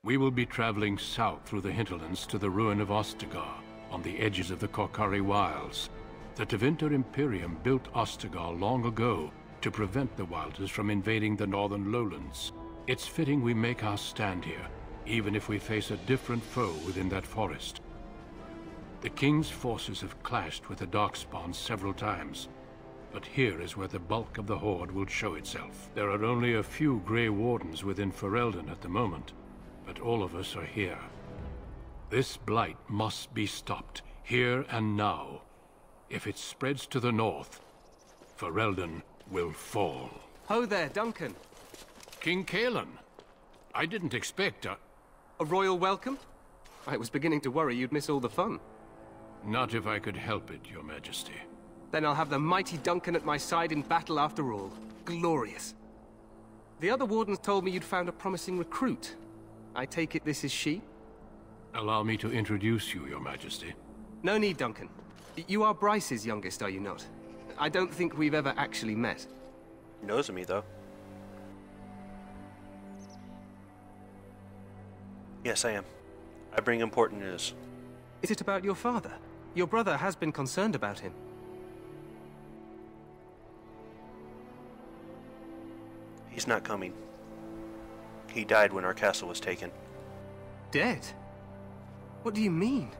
We will be traveling south through the hinterlands to the ruin of Ostagar, on the edges of the Korkari Wilds. The Tevinter Imperium built Ostagar long ago to prevent the Wilders from invading the northern lowlands. It's fitting we make our stand here, even if we face a different foe within that forest. The King's forces have clashed with the darkspawn several times, but here is where the bulk of the Horde will show itself. There are only a few Grey Wardens within Ferelden at the moment, but all of us are here. This blight must be stopped, here and now. If it spreads to the north, Ferelden will fall. Ho there, Duncan. King Kalen. I didn't expect a royal welcome? I was beginning to worry you'd miss all the fun. Not if I could help it, Your Majesty. Then I'll have the mighty Duncan at my side in battle after all. Glorious. The other wardens told me you'd found a promising recruit. I take it this is she? Allow me to introduce you, Your Majesty. No need, Duncan. You are Bryce's youngest, are you not? I don't think we've ever actually met. He knows of me, though. Yes, I am. I bring important news. Is it about your father? Your brother has been concerned about him. He's not coming. He died when our castle was taken. Dead? What do you mean?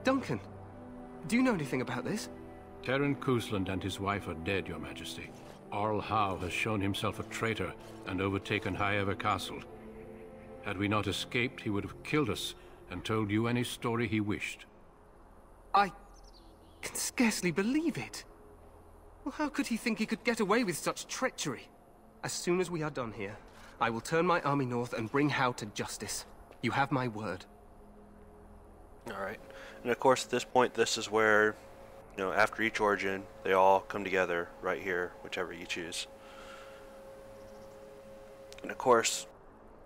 Duncan, do you know anything about this? Terran Kusland and his wife are dead, Your Majesty. Arl Howe has shown himself a traitor and overtaken Highever Castle. Had we not escaped, he would have killed us and told you any story he wished. I can scarcely believe it. Well, how could he think he could get away with such treachery? As soon as we are done here, I will turn my army north and bring Howe to justice. You have my word. Alright. And of course, at this point, this is where, you know, after each origin, they all come together right here, whichever you choose. And of course,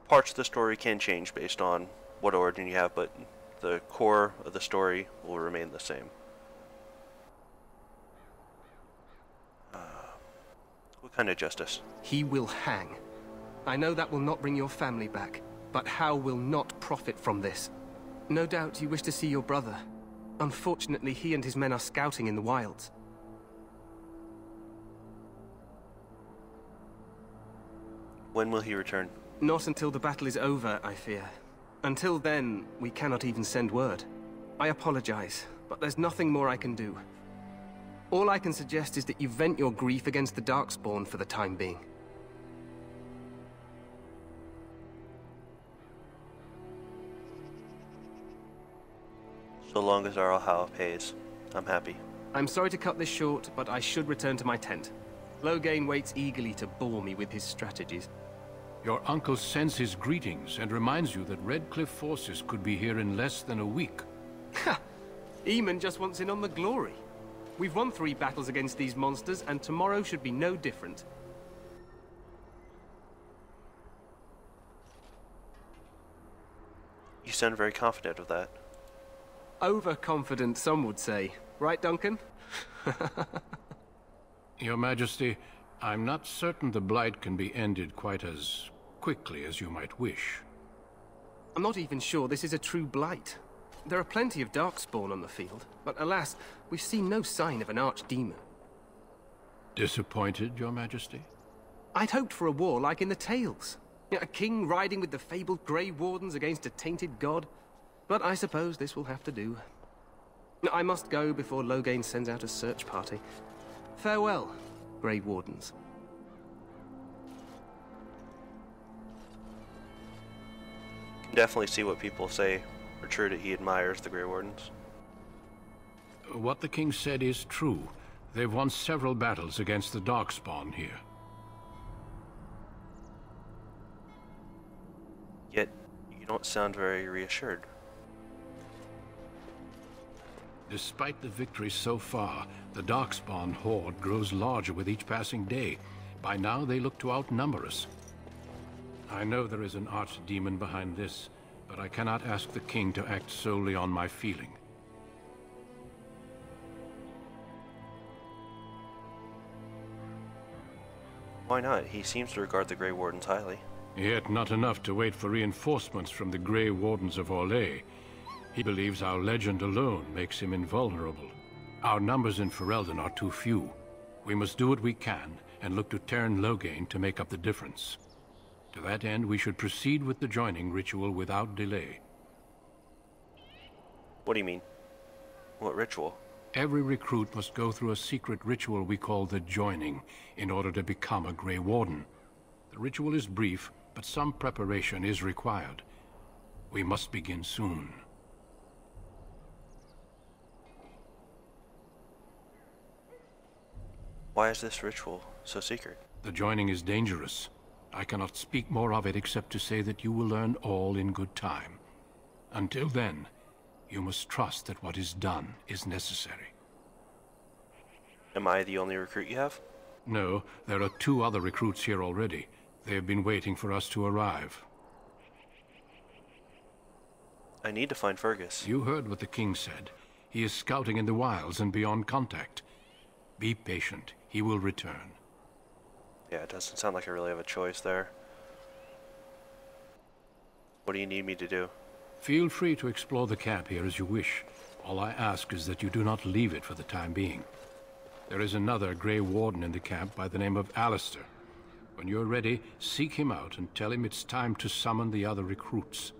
parts of the story can change based on what origin you have, but the core of the story will remain the same. What kind of justice? He will hang. I know that will not bring your family back, but Howe will not profit from this. No doubt you wish to see your brother. Unfortunately, he and his men are scouting in the wilds. When will he return? Not until the battle is over, I fear. Until then, we cannot even send word. I apologize, but there's nothing more I can do. All I can suggest is that you vent your grief against the darkspawn for the time being. So long as Arl Howe pays, I'm happy. I'm sorry to cut this short, but I should return to my tent. Loghain waits eagerly to bore me with his strategies. Your uncle sends his greetings and reminds you that Redcliffe forces could be here in less than a week. Ha! Eamon just wants in on the glory. We've won 3 battles against these monsters, and tomorrow should be no different. You sound very confident of that. Overconfident, some would say. Right, Duncan? Your Majesty, I'm not certain the Blight can be ended quite as quickly as you might wish. I'm not even sure this is a true blight. There are plenty of darkspawn on the field, but alas, we've seen no sign of an archdemon. Disappointed, Your Majesty? I'd hoped for a war like in the tales. A king riding with the fabled Grey Wardens against a tainted god. But I suppose this will have to do. I must go before Loghain sends out a search party. Farewell, Grey Wardens. You can definitely see what people say are true, that he admires the Grey Wardens. What the king said is true. They've won several battles against the darkspawn here. Yet, you don't sound very reassured. Despite the victory so far, the darkspawn horde grows larger with each passing day. By now, they look to outnumber us. I know there is an archdemon behind this, but I cannot ask the king to act solely on my feeling. Why not? He seems to regard the Grey Wardens highly. Yet not enough to wait for reinforcements from the Grey Wardens of Orlais. He believes our legend alone makes him invulnerable. Our numbers in Ferelden are too few. We must do what we can and look to Teyrn Loghain to make up the difference. To that end, we should proceed with the joining ritual without delay. What do you mean? What ritual? Every recruit must go through a secret ritual we call the joining in order to become a Grey Warden. The ritual is brief, but some preparation is required. We must begin soon. Why is this ritual so secret? The joining is dangerous. I cannot speak more of it except to say that you will learn all in good time. Until then, you must trust that what is done is necessary. Am I the only recruit you have? No, there are 2 other recruits here already. They have been waiting for us to arrive. I need to find Fergus. You heard what the king said. He is scouting in the wilds and beyond contact. Be patient. He will return. Yeah, it doesn't sound like I really have a choice there. What do you need me to do? Feel free to explore the camp here as you wish. All I ask is that you do not leave it for the time being. There is another Grey Warden in the camp by the name of Alistair. When you're ready, seek him out and tell him it's time to summon the other recruits.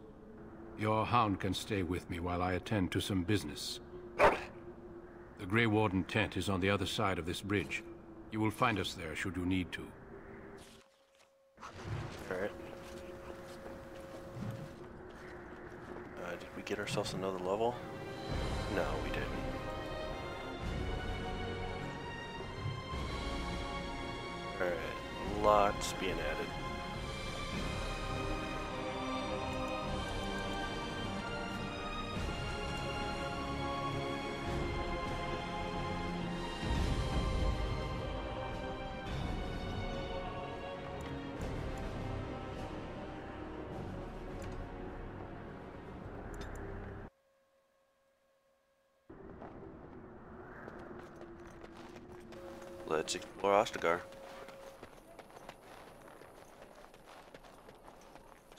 Your hound can stay with me while I attend to some business. The Grey Warden tent is on the other side of this bridge. You will find us there should you need to. Alright. Did we get ourselves another level? No, we didn't. Alright, lots being added. Let's explore Ostagar.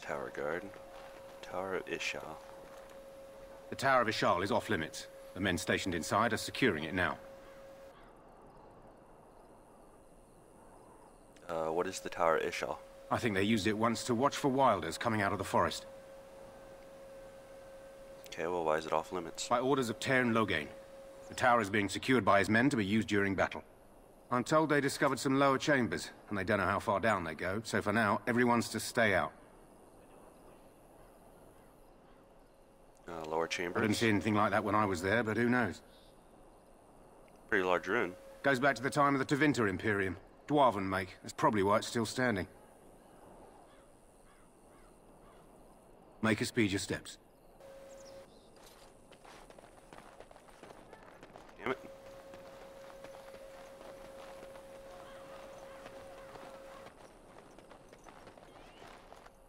Tower Guard. Tower of Ishal. The Tower of Ishal is off limits. The men stationed inside are securing it now. What is the Tower of Ishal? I think they used it once to watch for wilders coming out of the forest. Okay, well, why is it off limits? By orders of Teyrn Loghain. The tower is being secured by his men to be used during battle. I'm told they discovered some lower chambers, and they don't know how far down they go, so for now, everyone's to stay out. Lower chambers? I didn't see anything like that when I was there, but who knows? Pretty large ruin. Goes back to the time of the Tevinter Imperium. Dwarven make. That's probably why it's still standing. Make us speed your steps. Damn it.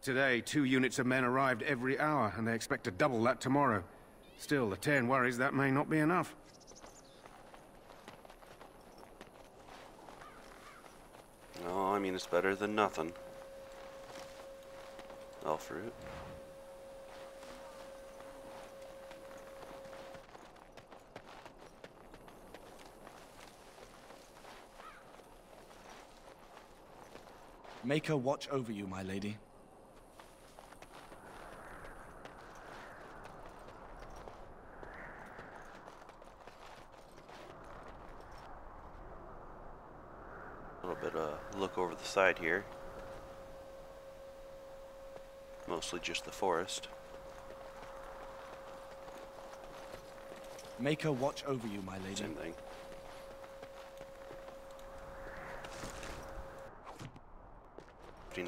Today, 2 units of men arrived every hour, and they expect to double that tomorrow. Still, the Teyrn worries that may not be enough. No, I mean, it's better than nothing. All fruit. Make her watch over you, my lady. A little bit of look over the side here. Mostly just the forest. Make her watch over you, my lady. Same thing.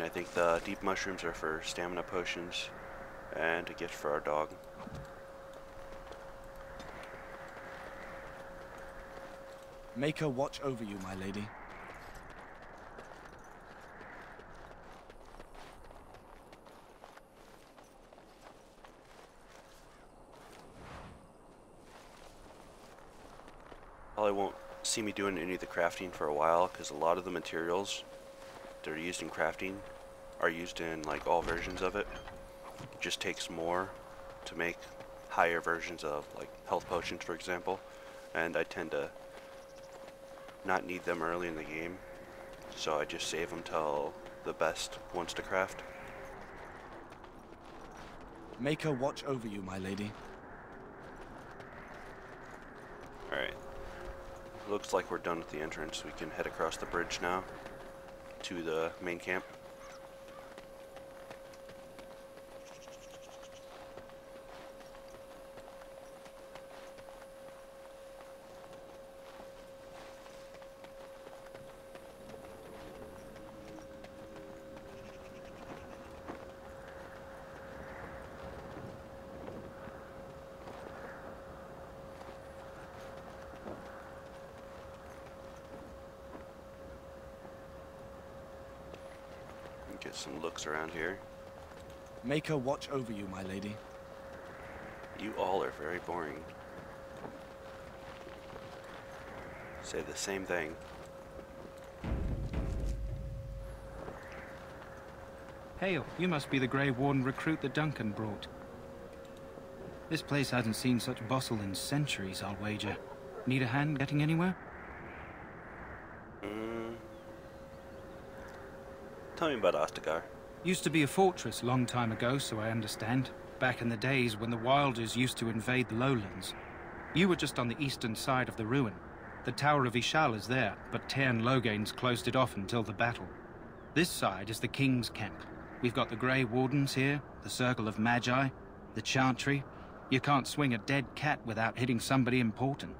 I think the deep mushrooms are for stamina potions and a gift for our dog. Make her watch over you, my lady. Probably won't see me doing any of the crafting for a while because a lot of the materials that are used in crafting are used in like all versions of it. It just takes more to make higher versions of like health potions, for example, and I tend to not need them early in the game, so I just save them till the best ones to craft. Maker watch over you, my lady. Alright. Looks like we're done with the entrance. We can head across the bridge now to the main camp. Get some looks around here. Maker watch over you, my lady. You all are very boring. Say the same thing. Hail, you must be the Grey Warden recruit that Duncan brought. This place hasn't seen such bustle in centuries, I'll wager. Need a hand getting anywhere? Tell me about Ostagar. Used to be a fortress a long time ago, so I understand. Back in the days when the Wilders used to invade the lowlands. You were just on the eastern side of the ruin. The Tower of Ishal is there, but Tairn Logain's closed it off until the battle. This side is the King's camp. We've got the Grey Wardens here, the Circle of Magi, the Chantry. You can't swing a dead cat without hitting somebody important.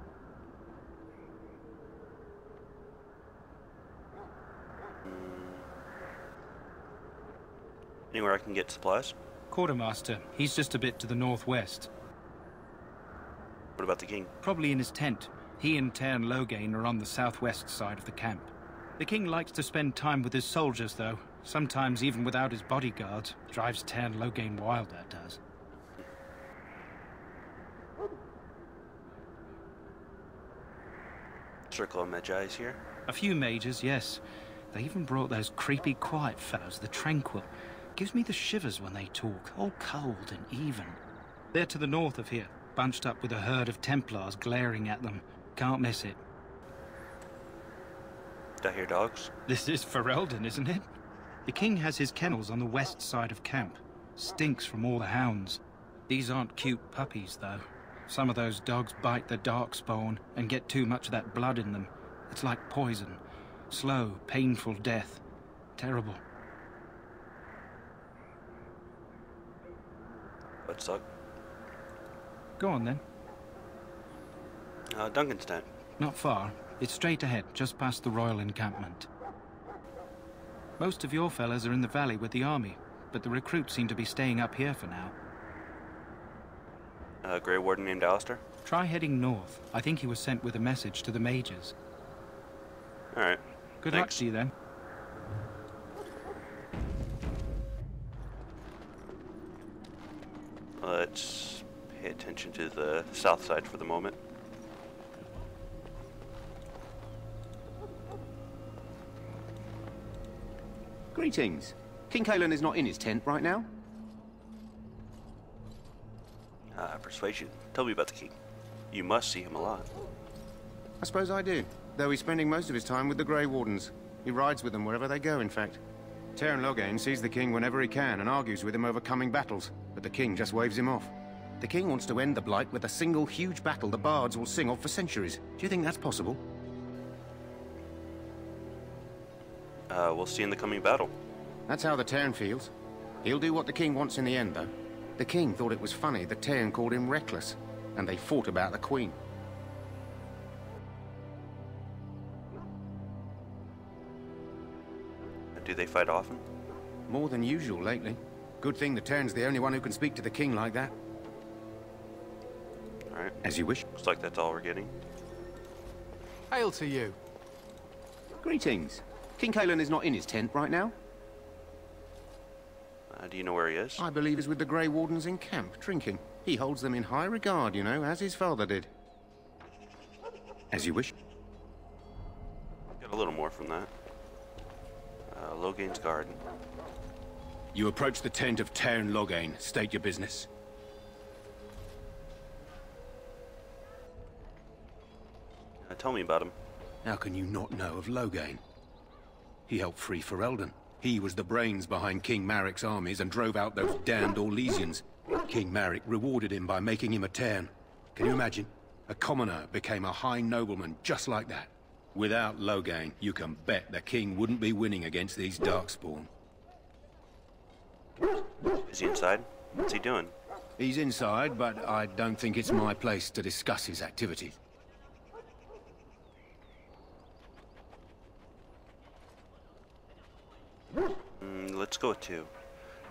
Anywhere I can get supplies? Quartermaster, he's just a bit to the northwest. What about the king? Probably in his tent. He and Tairn Logain are on the southwest side of the camp. The king likes to spend time with his soldiers, though. Sometimes even without his bodyguards. Drives Tairn Logain wild, that does. Circle of Magi is here? A few mages, yes. They even brought those creepy quiet fellows, the Tranquil. Gives me the shivers when they talk, all cold and even. They're to the north of here, bunched up with a herd of Templars glaring at them. Can't miss it. Did I hear dogs? This is Ferelden, isn't it? The king has his kennels on the west side of camp. Stinks from all the hounds. These aren't cute puppies, though. Some of those dogs bite the darkspawn and get too much of that blood in them. It's like poison. Slow, painful death. Terrible. That suck. Go on, then. Duncan's tent. Not far. It's straight ahead, just past the royal encampment. Most of your fellas are in the valley with the army, but the recruits seem to be staying up here for now. Grey Warden named Alistair? Try heading north. I think he was sent with a message to the mages. Alright. Good Thanks. luck to you, then. Let's pay attention to the south side for the moment. Greetings. King Kalen is not in his tent right now. Persuasion. Tell me about the king. You must see him a lot. I suppose I do, though he's spending most of his time with the Grey Wardens. He rides with them wherever they go, in fact. Tairn Logain sees the king whenever he can and argues with him over coming battles, but the king just waves him off. The king wants to end the Blight with a single huge battle the bards will sing of for centuries. Do you think that's possible? We'll see in the coming battle. That's how the Tairn feels. He'll do what the king wants in the end, though. The king thought it was funny that Tairn called him reckless, and they fought about the queen. Do they fight often? More than usual lately. Good thing the Tairn's the only one who can speak to the king like that. Alright. As you wish. Looks like that's all we're getting. Hail to you. Greetings. King Kalen is not in his tent right now. Do you know where he is? I believe he's with the Grey Wardens in camp, drinking. He holds them in high regard, you know, as his father did. As you wish. Got a little more from that. Logain's garden. You approach the tent of Tairn Loghain. State your business. Tell me about him. How can you not know of Loghain? He helped free Ferelden. He was the brains behind King Maric's armies and drove out those damned Orlesians. King Maric rewarded him by making him a Tairn. Can you imagine? A commoner became a high nobleman just like that. Without Loghain, you can bet the king wouldn't be winning against these darkspawn. Is he inside? What's he doing? He's inside, but I don't think it's my place to discuss his activities. Let's go with 2.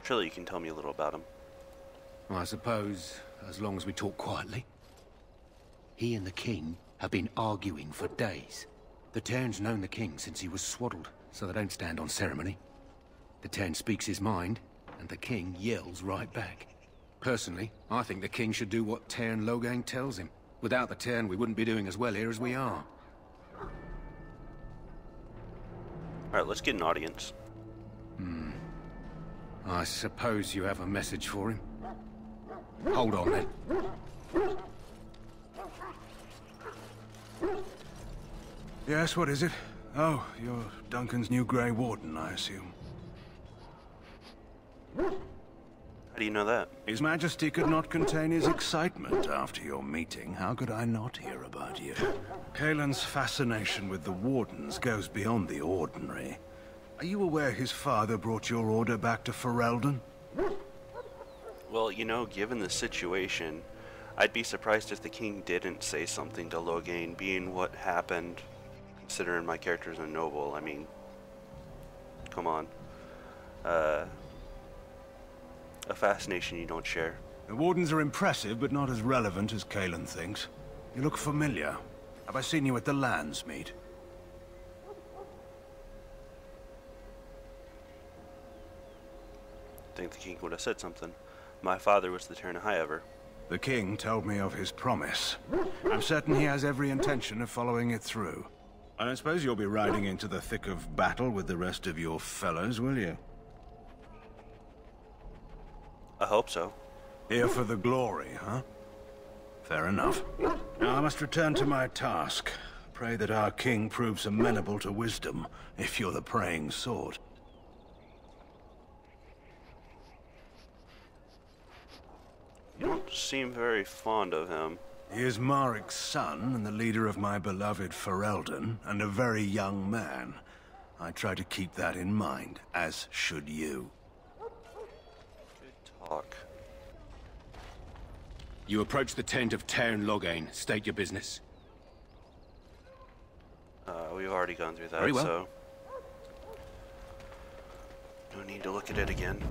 Surely you can tell me a little about him. I suppose, as long as we talk quietly. He and the king have been arguing for days. The Tairn's known the king since he was swaddled, so they don't stand on ceremony. The Tairn speaks his mind, and the king yells right back. Personally, I think the king should do what Tairn Loghain tells him. Without the Tairn, we wouldn't be doing as well here as we are. Alright, let's get an audience. I suppose you have a message for him? Hold on, then. Yes, what is it? Oh, you're Duncan's new Grey Warden, I assume. How do you know that? His Majesty could not contain his excitement after your meeting. How could I not hear about you? Kaelin's fascination with the Wardens goes beyond the ordinary. Are you aware his father brought your order back to Ferelden? Well, you know, given the situation, I'd be surprised if the king didn't say something to Loghain, being what happened, considering my character's a noble. I mean, come on. A fascination you don't share. The Wardens are impressive, but not as relevant as Kaelin thinks. You look familiar. Have I seen you at the Landsmeet? I think the king would have said something. My father was the Tairn however. The king told me of his promise. I'm certain he has every intention of following it through. I don't suppose you'll be riding into the thick of battle with the rest of your fellows, will you? I hope so. Here for the glory, huh? Fair enough. Now I must return to my task. Pray that our king proves amenable to wisdom, if you're the praying sort. You don't seem very fond of him. He is Maric's son and the leader of my beloved Ferelden, and a very young man. I try to keep that in mind, as should you. Good talk. You approach the tent of Tairn Loghain. State your business. We've already gone through that, Very well. so... no need to look at it again.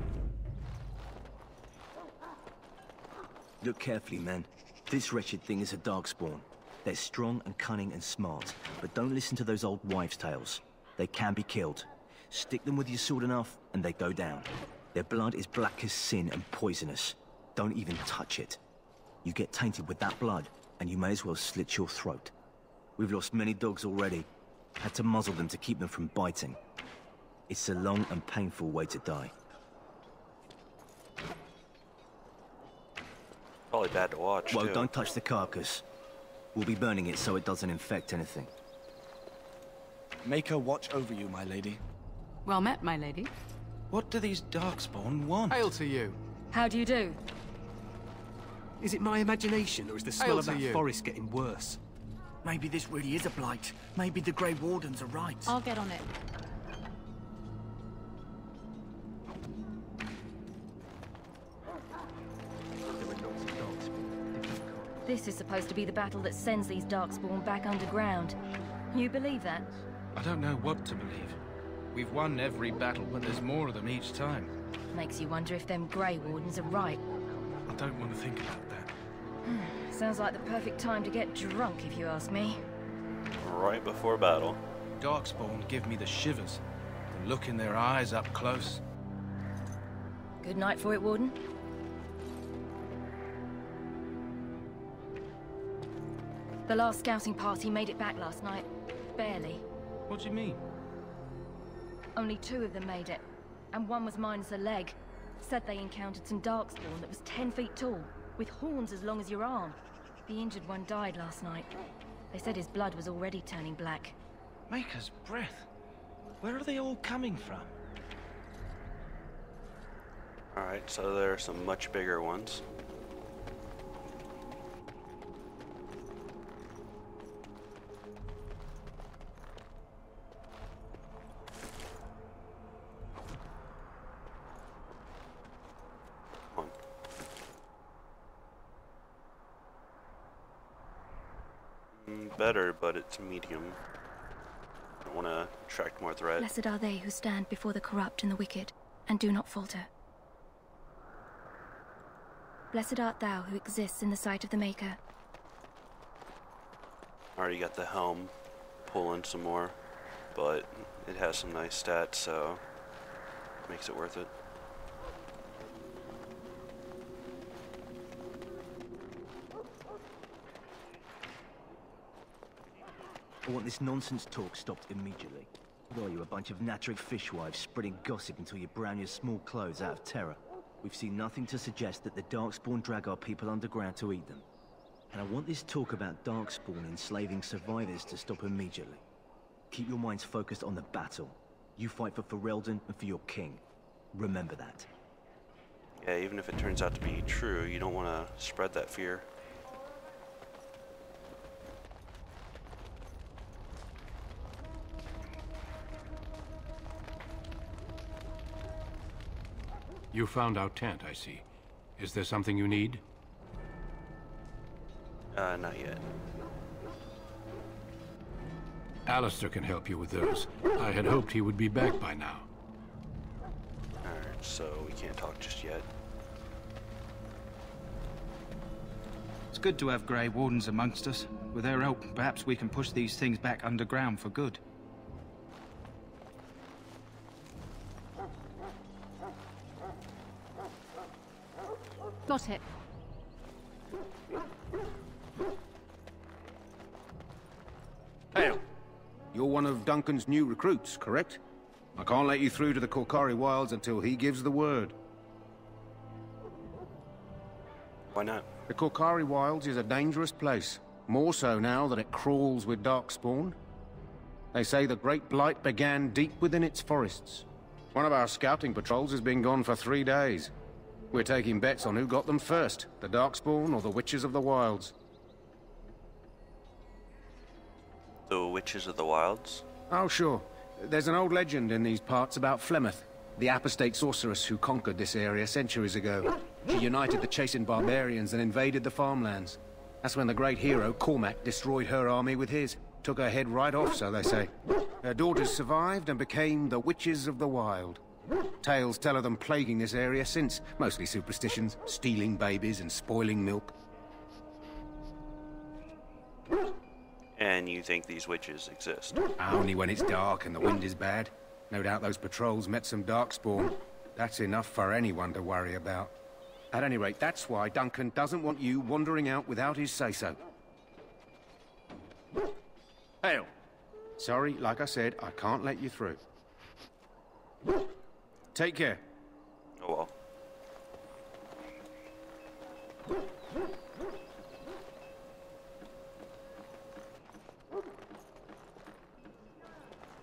Look carefully, men. This wretched thing is a darkspawn. They're strong and cunning and smart, but don't listen to those old wives' tales. They can be killed. Stick them with your sword enough, and they go down. Their blood is black as sin and poisonous. Don't even touch it. You get tainted with that blood, and you may as well slit your throat. We've lost many dogs already. Had to muzzle them to keep them from biting. It's a long and painful way to die. Probably bad to watch, Well, too. don't touch the carcass. We'll be burning it so it doesn't infect anything. Make her watch over you, my lady. Well met, my lady. What do these darkspawn want? Hail to you. How do you do? Is it my imagination, or is the smell Hail of to that you. forest getting worse? Maybe this really is a blight. Maybe the Grey Wardens are right. I'll get on it. This is supposed to be the battle that sends these darkspawn back underground. You believe that? I don't know what to believe. We've won every battle, but there's more of them each time. Makes you wonder if them Grey Wardens are right. I don't want to think about that. Sounds like the perfect time to get drunk, if you ask me. Right before battle. Darkspawn give me the shivers. The look in their eyes up close. Good night for it, Warden. The last scouting party made it back last night. Barely. What do you mean? Only 2 of them made it. And one was minus a leg. Said they encountered some darkspawn that was 10 feet tall, with horns as long as your arm. The injured one died last night. They said his blood was already turning black. Maker's breath. Where are they all coming from? Alright, so there are some much bigger ones. Better, but it's medium. I don't want to attract more threat. Blessed are they who stand before the corrupt and the wicked, and do not falter. Blessed art thou who exists in the sight of the Maker. Already got the helm, pulling some more, but it has some nice stats, so makes it worth it. I want this nonsense talk stopped immediately. What are you, a bunch of Natric fishwives spreading gossip until you brown your small clothes out of terror? We've seen nothing to suggest that the Darkspawn drag our people underground to eat them. And I want this talk about Darkspawn enslaving survivors to stop immediately. Keep your minds focused on the battle. You fight for Ferelden and for your king. Remember that. Yeah, even if it turns out to be true, you don't want to spread that fear. You found our tent, I see. Is there something you need? Not yet. Alistair can help you with those. I had hoped he would be back by now. Alright, so we can't talk just yet. It's good to have Grey Wardens amongst us. With their help, perhaps we can push these things back underground for good. Got it. Hail! You're one of Duncan's new recruits, correct? I can't let you through to the Korkari Wilds until he gives the word. Why not? The Korkari Wilds is a dangerous place. More so now that it crawls with darkspawn. They say the Great Blight began deep within its forests. One of our scouting patrols has been gone for 3 days. We're taking bets on who got them first, the Darkspawn or the Witches of the Wilds. The Witches of the Wilds? Oh, sure. There's an old legend in these parts about Flemeth, the apostate sorceress who conquered this area centuries ago. She united the chasing barbarians and invaded the farmlands. That's when the great hero, Cormac, destroyed her army with his. Took her head right off, so they say. Her daughters survived and became the Witches of the Wild. Tales tell of them plaguing this area since, mostly superstitions, stealing babies and spoiling milk. And you think these witches exist? Only when it's dark and the wind is bad. No doubt those patrols met some darkspawn. That's enough for anyone to worry about. At any rate, that's why Duncan doesn't want you wandering out without his say-so. Hail! Sorry, like I said, I can't let you through. Take care. Oh well.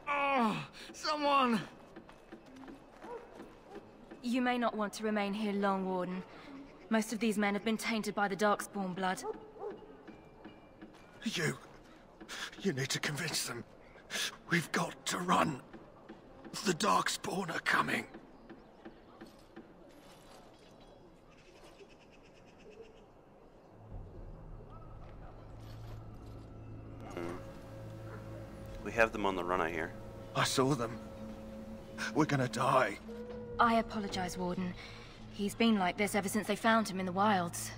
Oh, someone! You may not want to remain here long, Warden. Most of these men have been tainted by the Darkspawn blood. You need to convince them. We've got to run. The Darkspawn are coming. We have them on the run, I hear. I saw them. We're gonna die. I apologize, Warden. He's been like this ever since they found him in the wilds.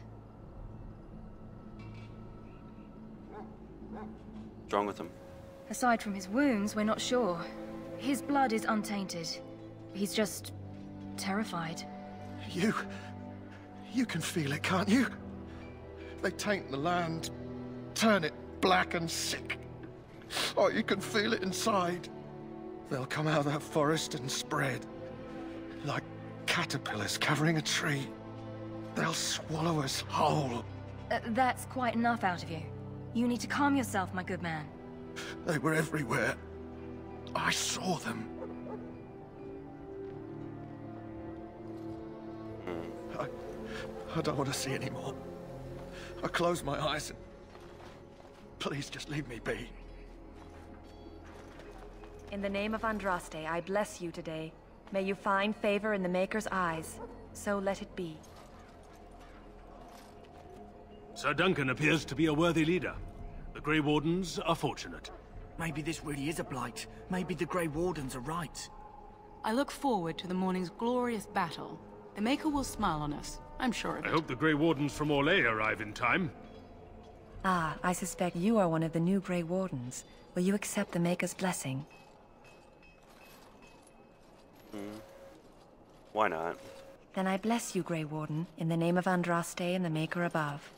What's wrong with him? Aside from his wounds, we're not sure. His blood is untainted. He's just terrified. You can feel it, can't you? They taint the land, turn it black and sick. Oh, you can feel it inside. They'll come out of that forest and spread. Like caterpillars covering a tree. They'll swallow us whole. That's quite enough out of you. You need to calm yourself, my good man. They were everywhere. I saw them. I don't want to see anymore. I close my eyes and... Please just leave me be. In the name of Andraste, I bless you today. May you find favor in the Maker's eyes. So let it be. Sir Duncan appears to be a worthy leader. The Grey Wardens are fortunate. Maybe this really is a blight. Maybe the Grey Wardens are right. I look forward to the morning's glorious battle. The Maker will smile on us, I'm sure of it. I hope the Grey Wardens from Orlais arrive in time. Ah, I suspect you are one of the new Grey Wardens. Will you accept the Maker's blessing? Why not? Then I bless you, Grey Warden, in the name of Andraste and the Maker above.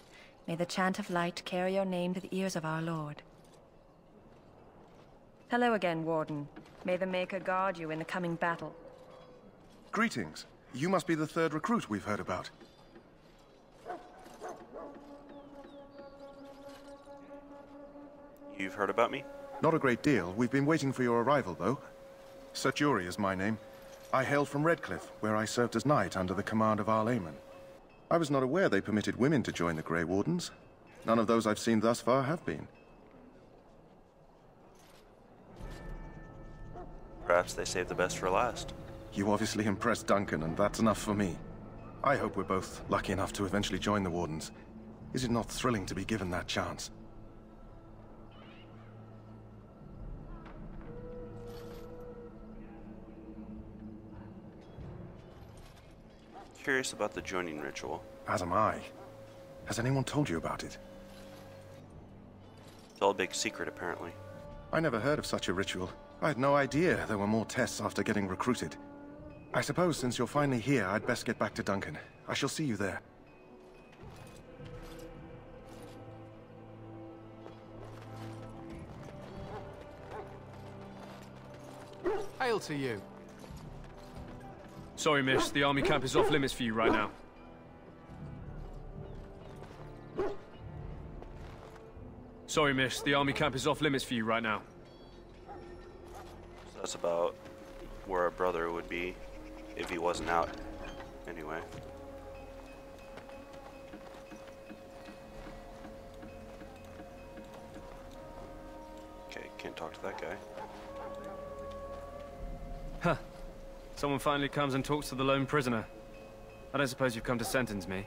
May the chant of light carry your name to the ears of our Lord. Hello again, Warden. May the Maker guard you in the coming battle. Greetings. You must be the third recruit we've heard about. You've heard about me? Not a great deal. We've been waiting for your arrival, though. Sir Jury is my name. I hail from Redcliffe, where I served as knight under the command of Arl Eamon. I was not aware they permitted women to join the Grey Wardens. None of those I've seen thus far have been. Perhaps they saved the best for last. You obviously impressed Duncan, and that's enough for me. I hope we're both lucky enough to eventually join the Wardens. Is it not thrilling to be given that chance? Curious about the joining ritual. As am I. Has anyone told you about it? It's all a big secret, apparently. I never heard of such a ritual. I had no idea there were more tests after getting recruited. I suppose since you're finally here, I'd best get back to Duncan. I shall see you there. Hail to you. Sorry, miss. The army camp is off limits for you right now. Sorry, miss. The army camp is off limits for you right now. So that's about where our brother would be if he wasn't out. Anyway. Okay, can't talk to that guy. Huh. Someone finally comes and talks to the lone prisoner. I don't suppose you've come to sentence me.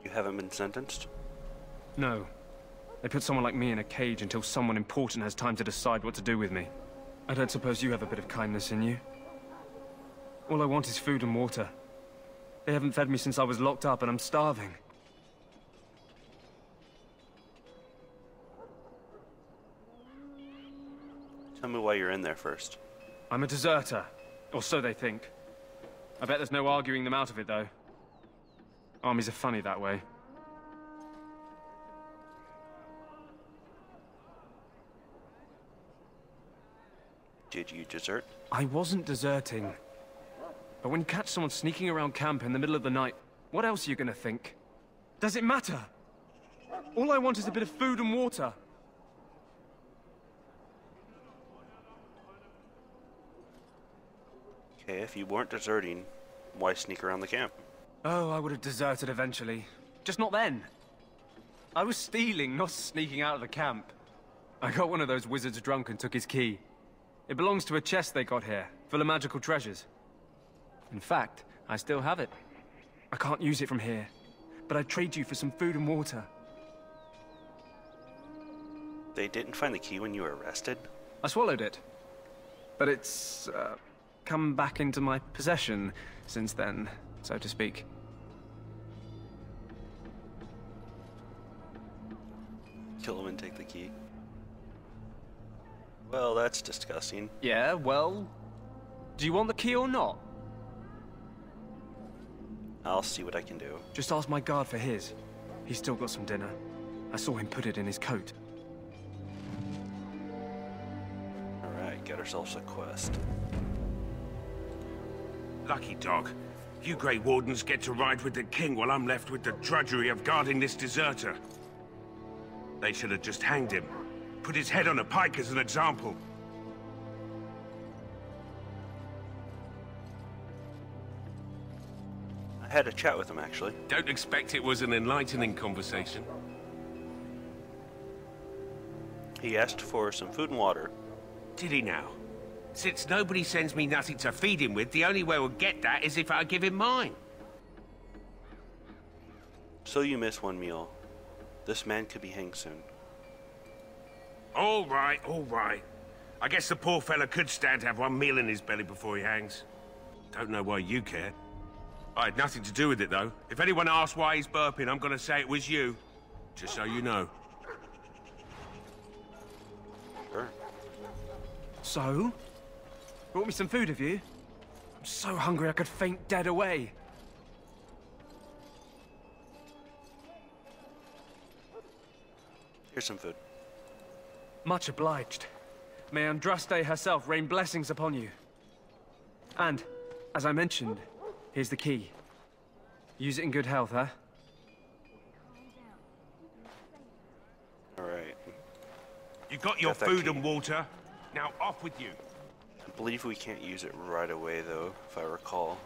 You haven't been sentenced? No. They put someone like me in a cage until someone important has time to decide what to do with me. I don't suppose you have a bit of kindness in you? All I want is food and water. They haven't fed me since I was locked up and I'm starving. Tell me why you're in there first. I'm a deserter, or so they think. I bet there's no arguing them out of it, though. Armies are funny that way. Did you desert? I wasn't deserting. But when you catch someone sneaking around camp in the middle of the night, what else are you gonna think? Does it matter? All I want is a bit of food and water. Okay, if you weren't deserting, why sneak around the camp? Oh, I would have deserted eventually. Just not then. I was stealing, not sneaking out of the camp. I got one of those wizards drunk and took his key. It belongs to a chest they got here, full of magical treasures. In fact, I still have it. I can't use it from here, but I'd trade you for some food and water. They didn't find the key when you were arrested? I swallowed it. But it's, come back into my possession since then, so to speak. Kill him and take the key. Well, that's disgusting. Yeah, well... Do you want the key or not? I'll see what I can do. Just ask my guard for his. He's still got some dinner. I saw him put it in his coat. Alright, get ourselves a quest. Lucky dog. You Grey Wardens get to ride with the king while I'm left with the drudgery of guarding this deserter. They should have just hanged him. Put his head on a pike as an example. I had a chat with him, actually. Don't expect it was an enlightening conversation. He asked for some food and water. Did he now? Since nobody sends me nothing to feed him with, the only way we'll get that is if I give him mine. So you miss one meal. This man could be hanged soon. All right, all right. I guess the poor fella could stand to have one meal in his belly before he hangs. Don't know why you care. I had nothing to do with it, though. If anyone asks why he's burping, I'm gonna say it was you. Just so you know. Sure. So? Brought me some food, have you? I'm so hungry I could faint dead away. Here's some food. Much obliged. May Andraste herself rain blessings upon you. And, as I mentioned, here's the key. Use it in good health, huh? Alright. You got your food and water. Now off with you. I believe we can't use it right away, though, if I recall.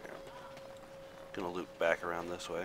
Yeah. Gonna loop back around this way.